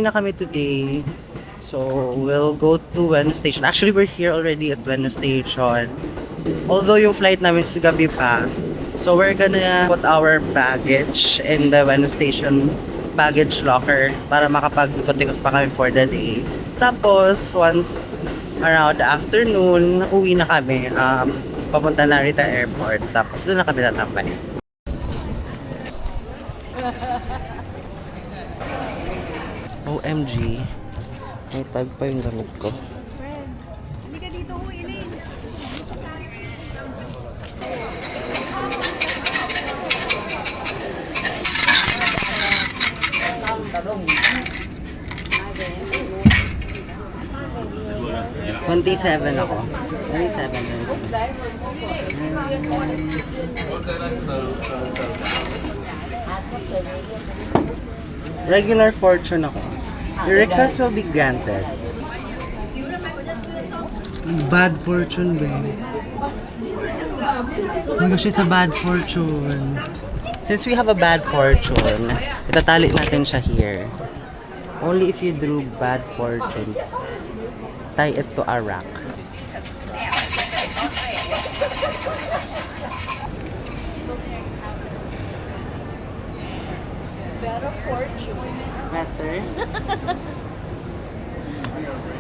Uuwi na kami today. So, we'll go to Ueno Station. Actually, we're here already at Ueno Station. Although yung flight namin is gabi pa. So, we're gonna put our baggage in the Ueno Station baggage locker para makapag-ikot-ikot pa kami for the day. Tapos, once around afternoon, uwi na kami. Papunta na Narita Airport. Tapos, doon na kami tatambay. OMG. May tag pa yung damit ko. Friend, hindi ka dito, Elaine. $27 ako. 27. Regular fortune ako. Your request will be granted. Bad fortune, babe. Oh my gosh, it's a bad fortune. Since we have a bad fortune, itatali natin siya here. Only if you drew bad fortune, tie it to a rack. Better fortune. Better?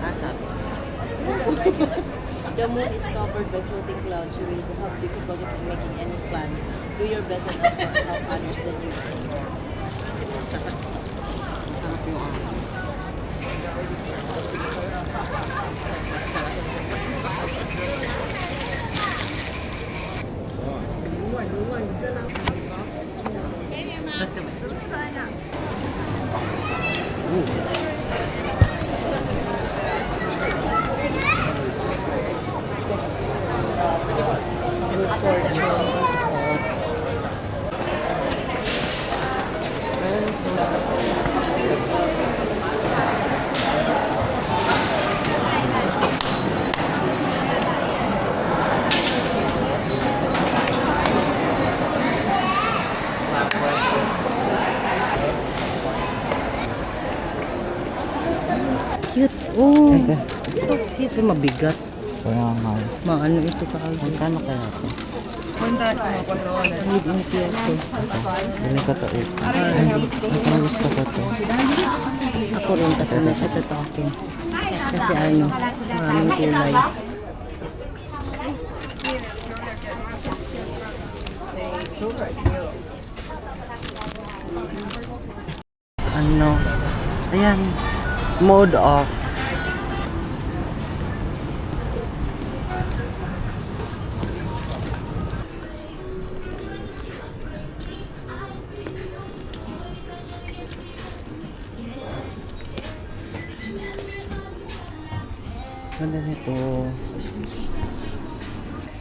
Asap. The moon is covered by floating clouds. You will have difficulties in making any plans. Do your best and ask for help others than you. Masarap. Masarap yung Tapos kami. Good fortune. Cute. Oh, Ito. cute. Mabigat. Kaya nga. Maano ito ka agad. Magkano kaya ito? Need in ito. Ganun ko to is. Ito gusto ko to. Ako rin kasi nasa tatakin. Kasi ano, maraming kulay. Ano? Ayan. Mode off. Ganda nito.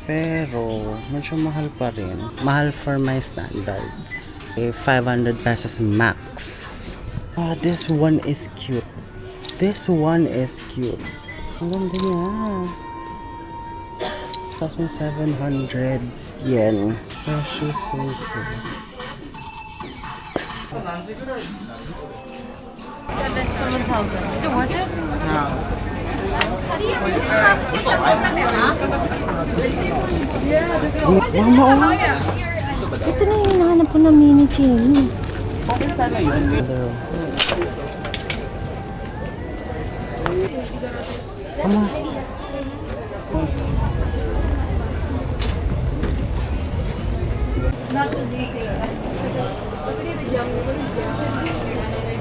Pero, medyo mahal pa rin. Mahal for my standards. 500 pesos max. Ah, this one is cute. This one is cute. Ang ganda niya. 1,700 yen. Precious size. 7,000. Is it worth it? No. Mama, Ito na yung hinahanap ko na mini chain. Mama.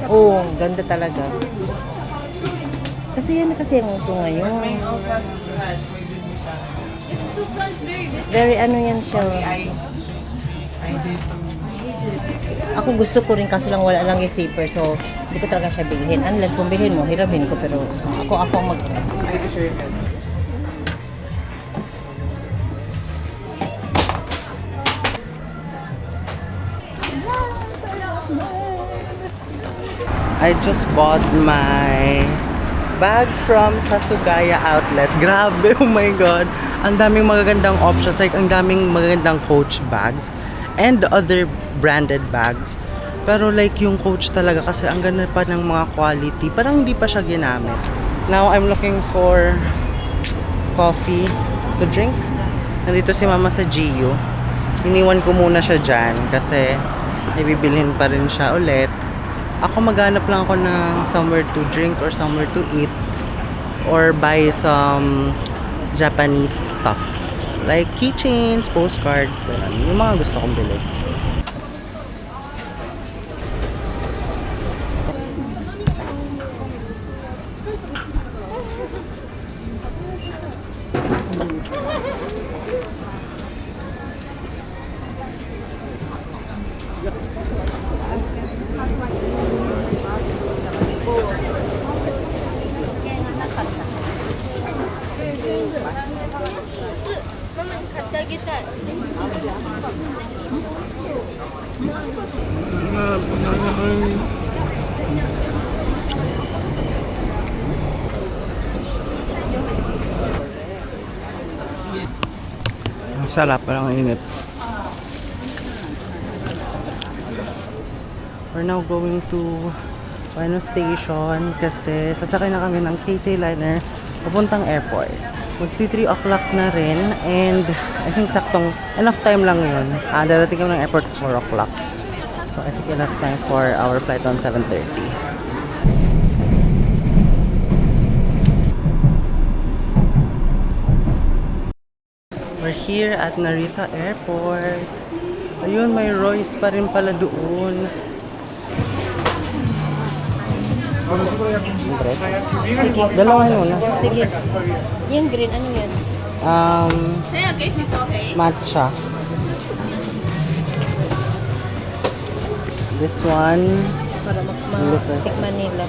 Oo, ganda talaga. Kasi yan kasi ang uso ngayon. Very ano yan siya. Ako gusto ko rin kaso lang wala lang yung zipper. So, hindi ko talaga siya bilhin. Unless kung bilhin mo, hiramin ko. Pero ako ang mag... I just bought my bag from Sasugaya Outlet. Grabe, oh my god. Ang daming magagandang options. Like, ang daming magagandang Coach bags and other branded bags. Pero like yung coach talaga kasi ang ganda pa ng mga quality. Parang hindi pa siya ginamit. Now I'm looking for coffee to drink. Nandito si mama sa GU. Iniwan ko muna siya dyan kasi may bibilhin pa rin siya ulit. Ako maghanap lang ako ng somewhere to drink or somewhere to eat or buy some Japanese stuff. Like keychains, postcards, ganun. Yung mga gusto kong bilhin. Ang sarap, parang init. We're now going to Ueno Station kasi sasakay na kami ng KC Liner papuntang airport. Magti 3 o'clock na rin and I think saktong enough time lang yun. Darating kami ng airport sa 4 o'clock. So I think enough time for our flight on 7:30. We're here at Narita Airport. Ayun, may Royce pa rin pala doon. Dalawa muna. Sige. Yung green, ano yan? Matcha. This one. Para tikman nila.